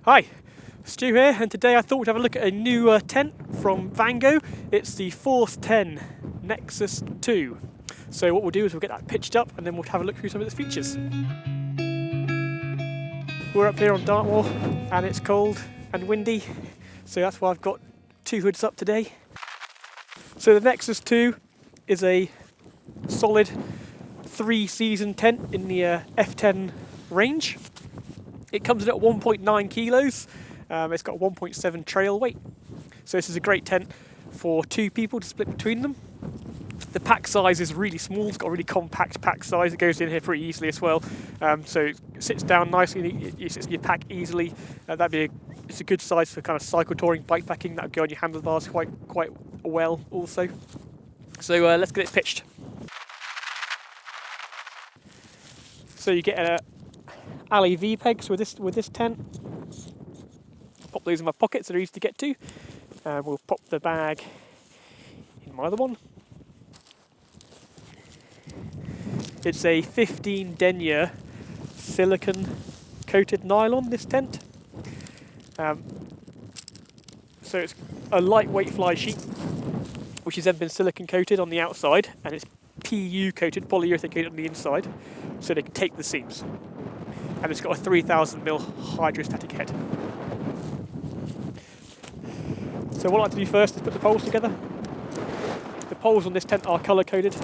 Hi, Stu here, and today I thought we'd have a look at a new tent from Vango. It's the Force 10 Nexus 2. So what we'll do is we'll get that pitched up and then we'll have a look through some of its features. We're up here on Dartmoor and it's cold and windy, so that's why I've got two hoods up today. So the Nexus 2 is a solid 3-season tent in the F10 range. It comes in at 1.9 kilos. It's got 1.7 trail weight. So this is a great tent for two people to split between them. The pack size is really small. It's got a really compact pack size. It goes in here pretty easily as well. So it sits down nicely. It sits in your pack easily. It's a good size for kind of cycle touring, bike packing. That would go on your handlebars quite well also. So let's get it pitched. So you get a alley V pegs with this tent. Pop those in my pockets, so they're easy to get to. We'll pop the bag in my other one. It's a 15 denier silicon coated nylon, this tent. So it's a lightweight fly sheet, which has then been silicon coated on the outside, and it's PU coated, polyurethane coated on the inside, so they can take the seams. And it's got a 3000mm hydrostatic head. So what I like to do first is put the poles together. The poles on this tent are colour coded. So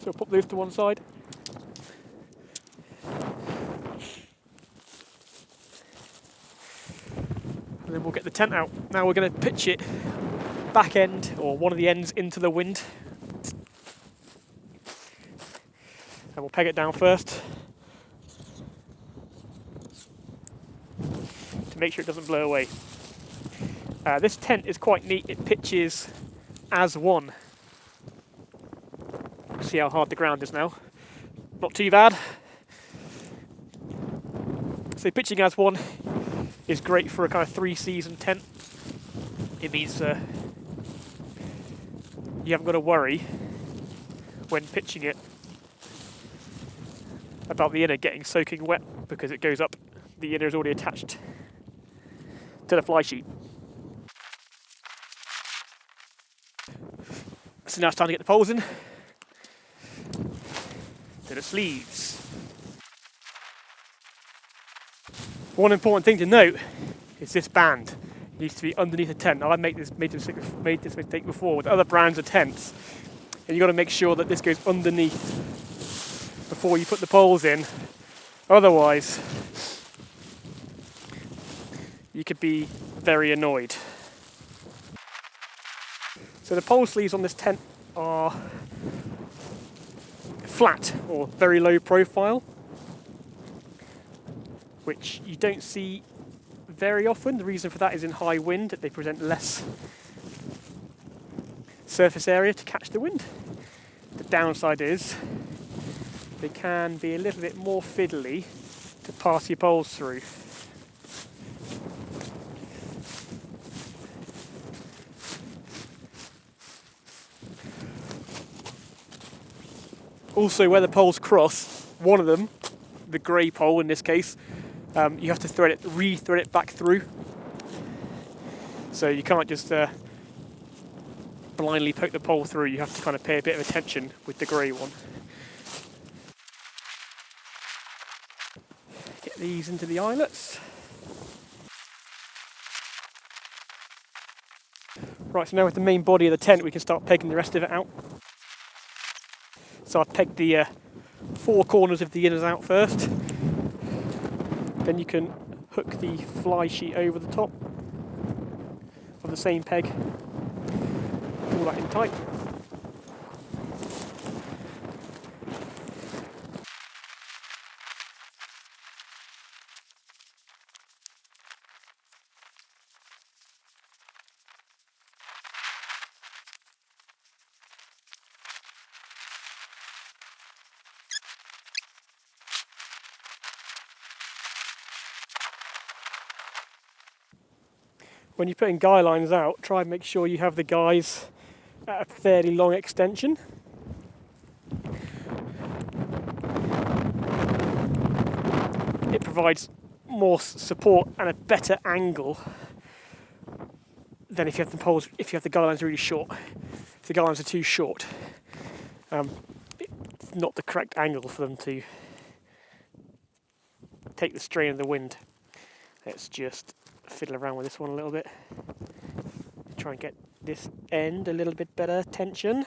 we'll pop those to one side. And then we'll get the tent out. Now we're going to pitch it back end, or one of the ends, into the wind. And we'll peg it down first to make sure it doesn't blow away. This tent is quite neat. It pitches as one. See how hard the ground is now. Not too bad. So pitching as one is great for a kind of 3-season tent. It means you haven't got to worry when pitching it about the inner getting soaking wet, because it goes up, the inner is already attached to the fly sheet. So now it's time to get the poles in, to the sleeves. One important thing to note is this band needs to be underneath the tent. Now I've made this mistake before with other brands of tents, and you've got to make sure that this goes underneath before you put the poles in, otherwise you could be very annoyed. So the pole sleeves on this tent are flat or very low profile, which you don't see very often. The reason for that is in high wind, that they present less surface area to catch the wind. The downside is they can be a little bit more fiddly to pass your poles through. Also, where the poles cross, one of them, the grey pole in this case, you have to re-thread it back through. So you can't just blindly poke the pole through. You have to kind of pay a bit of attention with the grey one. Get these into the eyelets. Right, so now with the main body of the tent, we can start pegging the rest of it out. So I've pegged the 4 corners of the inners out first. Then you can hook the fly sheet over the top of the same peg. Pull that in tight. When you're putting guy lines out, try and make sure you have the guys at a fairly long extension. provides more support and a better angle than if you have the poles, if you have the guy lines really short. If the guy lines are too short, it's not the correct angle for them to take the strain of the wind. Let's just fiddle around with this one a little bit. Try and get this end a little bit better tension.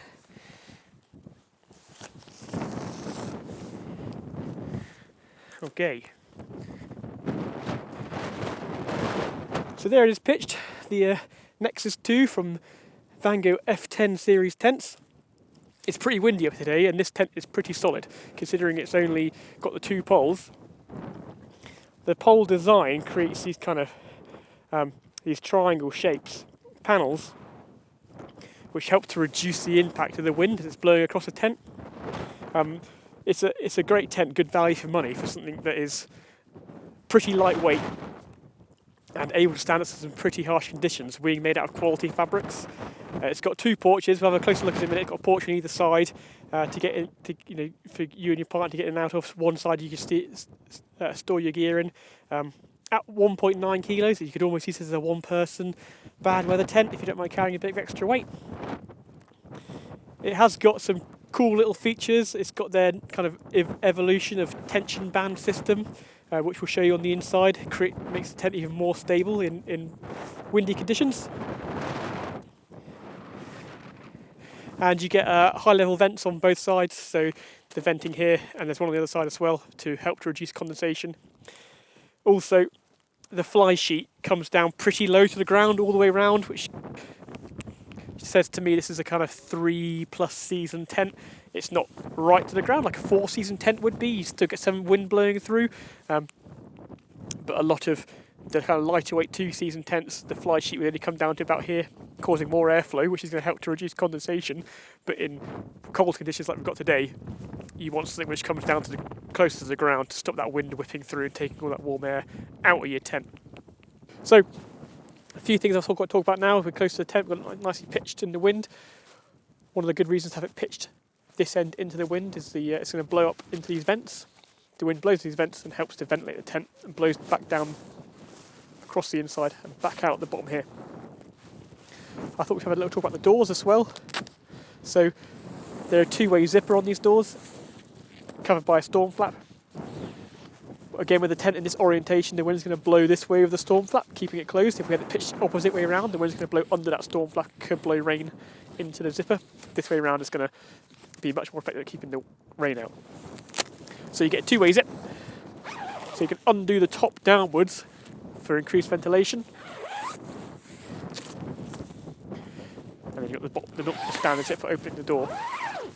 Okay. So there it is pitched, the Nexus 2 from Vango F10 series tents. It's pretty windy up today, and this tent is pretty solid, considering it's only got the 2 poles. The pole design creates these kind of these triangle shapes, panels, which help to reduce the impact of the wind as it's blowing across the tent. It's a great tent, good value for money for something that is pretty lightweight and able to stand up to some pretty harsh conditions, being made out of quality fabrics. It's got 2 porches. We'll have a closer look in a minute. It's got a porch on either side to get in, for you and your partner to get in and out of. One side you can store your gear in. At 1.9 kilos, you could almost use this as a one-person bad weather tent if you don't mind carrying a bit of extra weight. It has got some cool little features. It's got their kind of evolution of tension band system, which we'll show you on the inside. Makes the tent even more stable in windy conditions. And you get high level vents on both sides, so the venting here, and there's one on the other side as well to help to reduce condensation. Also, the fly sheet comes down pretty low to the ground all the way around, which says to me this is a kind of 3+ season tent. It's not right to the ground like a 4 season tent would be. You still get some wind blowing through, but a lot of the kind of lighter weight 2 season tents, the fly sheet would only come down to about here, causing more airflow, which is going to help to reduce condensation. But in cold conditions like we've got today, you want something which comes down to the closer to the ground to stop that wind whipping through and taking all that warm air out of your tent. So, a few things I've got to talk about now. We're close to the tent, we've got it nicely pitched in the wind. One of the good reasons to have it pitched this end into the wind is it's going to blow up into these vents. The wind blows these vents and helps to ventilate the tent and blows back down across the inside and back out at the bottom here. I thought we'd have a little talk about the doors as well. So there are 2-way zipper on these doors, covered by a storm flap. Again, with the tent in this orientation, the wind's going to blow this way with the storm flap, keeping it closed. If we had it pitched opposite way around, the wind's going to blow under that storm flap, could blow rain into the zipper. This way around is going to be much more effective at keeping the rain out. So you get a 2-way zip. So you can undo the top downwards for increased ventilation. And then you've got the standard zip for opening the door.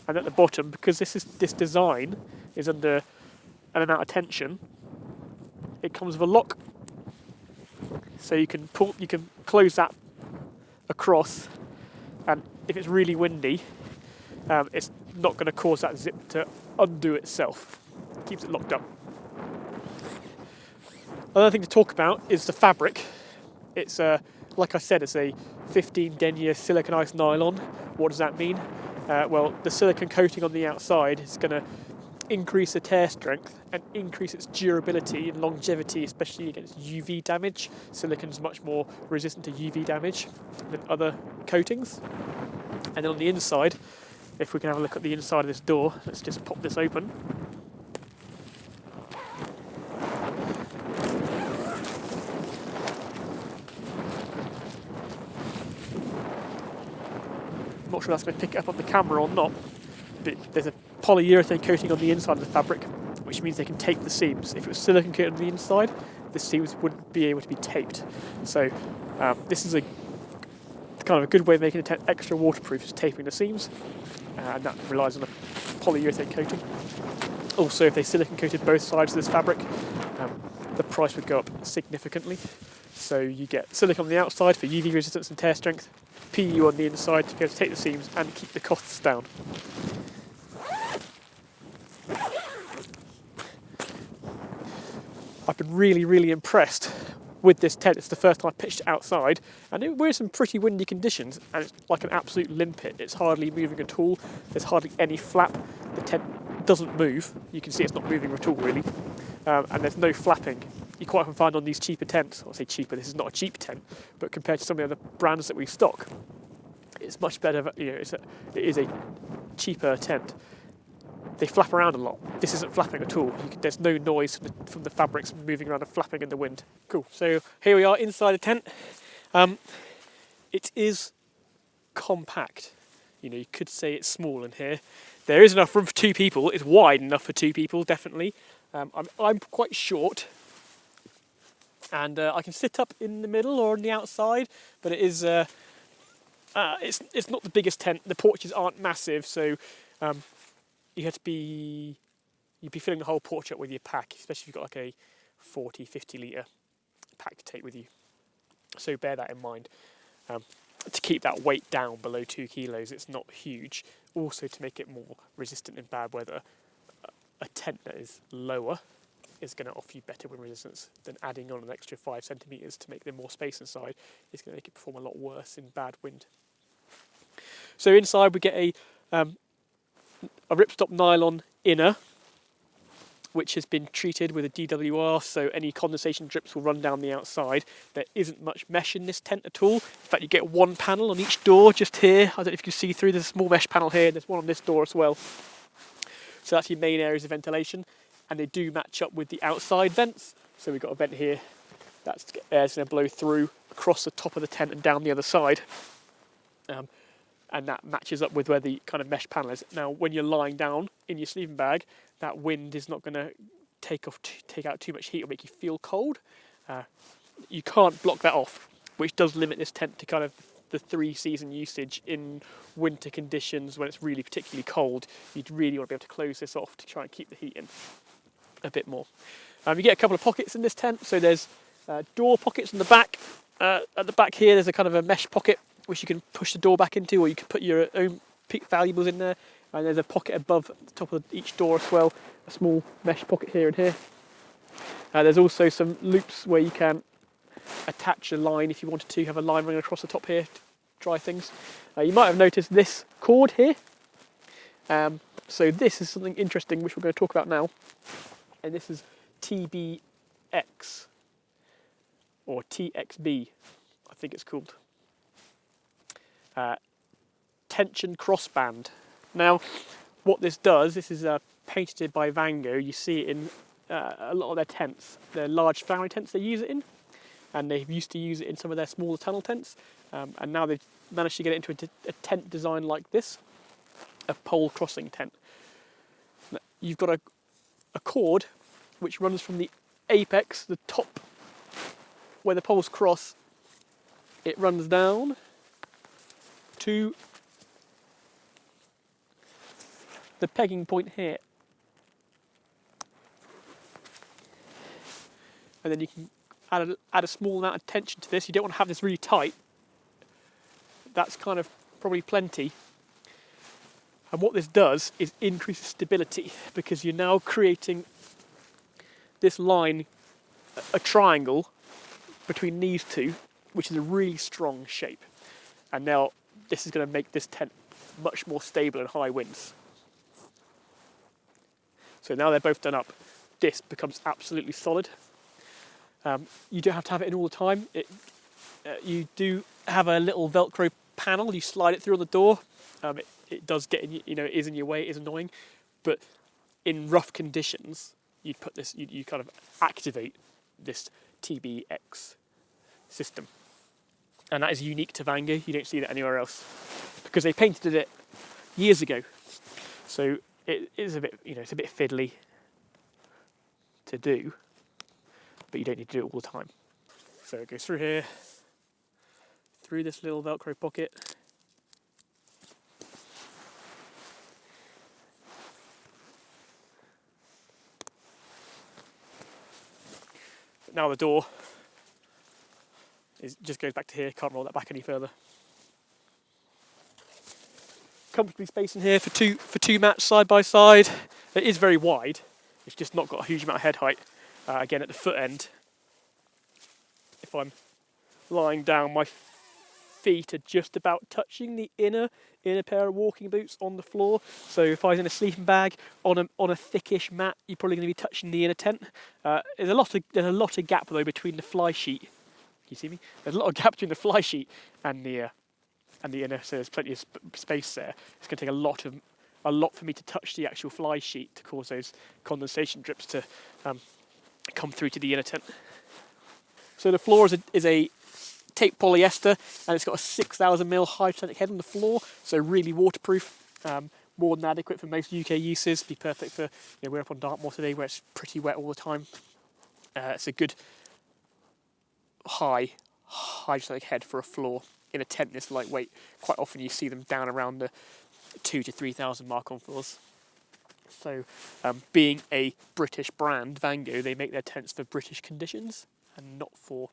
And at the bottom, because this design is under an amount of tension, it comes with a lock. So you can close that across, and if it's really windy, it's not going to cause that zip to undo itself. It keeps it locked up. Another thing to talk about is the fabric. It's like I said, it's a 15 denier siliconized nylon. What does that mean? Well, the silicon coating on the outside is going to increase the tear strength and increase its durability and longevity, especially against UV damage. Silicon's much more resistant to UV damage than other coatings. And then on the inside, if we can have a look at the inside of this door, let's just pop this open. I'm not sure that's going to pick it up on the camera or not, but there's a polyurethane coating on the inside of the fabric, which means they can tape the seams. If it was silicone coated on the inside, the seams wouldn't be able to be taped. So this is a kind of a good way of making a tent extra waterproof, is taping the seams, and that relies on a polyurethane coating. Also, if they silicone coated both sides of this fabric, the price would go up significantly. So you get silicone on the outside for UV resistance and tear strength, PU on the inside to be able to take the seams and keep the costs down. I've been really impressed with this tent. It's the first time I've pitched it outside, and we're in some pretty windy conditions, and it's like an absolute limpet. It's hardly moving at all. There's hardly any flap. The tent doesn't move. You can see it's not moving at all, really. and there's no flapping. You quite often find on these cheaper tents, I'll say cheaper, this is not a cheap tent, but compared to some of the other brands that we stock, it's much better, it is a cheaper tent. They flap around a lot. This isn't flapping at all. There's no noise from the fabrics moving around and flapping in the wind. Cool, so here we are inside the tent. It is compact. You could say it's small in here. There is enough room for 2 people. It's wide enough for 2 people, definitely. I'm quite short, and I can sit up in the middle or on the outside, but it is it's not the biggest tent. The porches aren't massive, so you'd be filling the whole porch up with your pack, especially if you've got like a 40, 50 litre pack to take with you. So bear that in mind. To keep that weight down below 2 kilos, it's not huge. Also, to make it more resistant in bad weather, a tent that is lower is going to offer you better wind resistance than adding on an extra 5 centimetres to make there more space inside. It's going to make it perform a lot worse in bad wind. So inside we get a ripstop nylon inner, which has been treated with a DWR, so any condensation drips will run down the outside. There isn't much mesh in this tent at all. In fact, you get 1 panel on each door just here. I don't know if you can see through. There's a small mesh panel here. There's one on this door as well. So that's your main areas of ventilation, and they do match up with the outside vents. So we've got a vent here. That's air's going to blow through across the top of the tent and down the other side. And that matches up with where the kind of mesh panel is. Now, when you're lying down in your sleeping bag, that wind is not going to take out too much heat or make you feel cold. You can't block that off, which does limit this tent to kind of the 3-season usage in winter conditions when it's really particularly cold. You'd really want to be able to close this off to try and keep the heat in a bit more. You get a couple of pockets in this tent, so there's door pockets in the back. At the back here, there's a kind of a mesh pocket which you can push the door back into, or you can put your own valuables in there. And there's a pocket above the top of each door as well, a small mesh pocket here and here. There's also some loops where you can attach a line if you wanted to, have a line running across the top here to dry things. You might have noticed this cord here. So this is something interesting which we're going to talk about now. And this is TBX, or TXB, I think it's called. Tension crossband. Now, what this does, this is painted by Vango. You see it in a lot of their tents. They're large family tents they use it in, and they used to use it in some of their smaller tunnel tents, and now they've managed to get it into a tent design like this, a pole crossing tent. Now, you've got a cord which runs from the apex, the top, where the poles cross. It runs down to the pegging point here, and then you can add a small amount of tension to this. You don't want to have this really tight. That's kind of probably plenty. And what this does is increase stability, because you're now creating this line, a triangle between these two, which is a really strong shape. And now this is going to make this tent much more stable in high winds. So now they're both done up, this becomes absolutely solid. You don't have to have it in all the time. You do have a little Velcro panel, you slide it through on the door. It does get in, it is in your way, it is annoying. But in rough conditions, you'd put this, you kind of activate this TBX system. And that is unique to Vango. You don't see that anywhere else, because they painted it years ago. So it is a bit, it's a bit fiddly to do, but you don't need to do it all the time. So it goes through here, through this little Velcro pocket. But now the door just goes back to here, can't roll that back any further. Comfortably spaced in here for two mats side by side. It is very wide, it's just not got a huge amount of head height. Again, at the foot end, if I'm lying down, my feet are just about touching the inner pair of walking boots on the floor. So if I was in a sleeping bag on a thickish mat, you're probably going to be touching the inner tent. There's a lot of gap though between the fly sheet. Can you see me? There's a lot of gap between the fly sheet and the inner, so there's plenty of space there. It's going to take a lot for me to touch the actual fly sheet to cause those condensation drips to come through to the inner tent. So the floor is a tape polyester, and it's got a 6,000 ml hydrostatic head on the floor, so really waterproof, more than adequate for most UK uses. Be perfect for, we're up on Dartmoor today where it's pretty wet all the time. It's a good high hydrostatic head for a floor in a tent this lightweight. Quite often you see them down around the 2,000 to 3,000 mark on floors. So being a British brand, Vango, they make their tents for British conditions and not for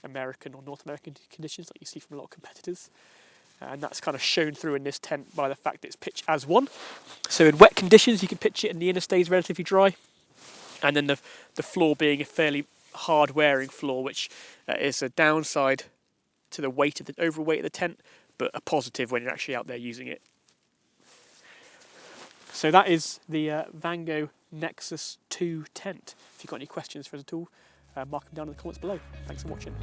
American or North American conditions like you see from a lot of competitors. And that's kind of shown through in this tent by the fact that it's pitched as one. So in wet conditions you can pitch it and the inner stays relatively dry. And then the floor being a fairly hard wearing floor, which is a downside to the overall weight of the tent, but a positive when you're actually out there using it. So that is the Vango Nexus 2 tent. If you've got any questions for us at all, mark them down in the comments below. Thanks for watching.